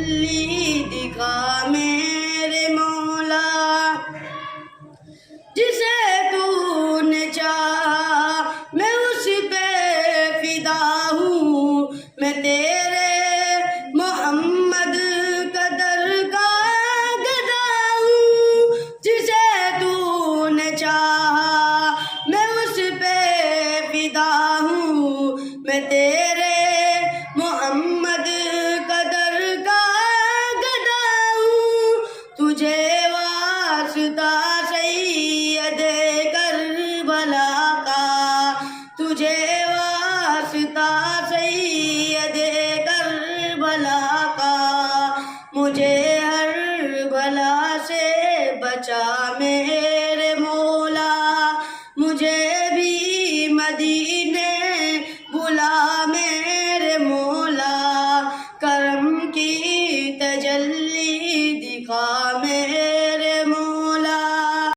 تجلی دکھا میرے مولا، جسے تو نے چاہا میں اس پہ فدا ہوں، میں تیرے محمد قدر کا گدا ہوں، جسے تو نے چاہا میں اس پہ فدا ہوں، میں تیرے محمد قدر کا گدا ہوں، تجھے واسطہ سید کربلا کا، تجھے واسطہ سید کربلا کا، مجھے ہر بلا سے بچا میرے مولا، مجھے بھی مدینے بلا میں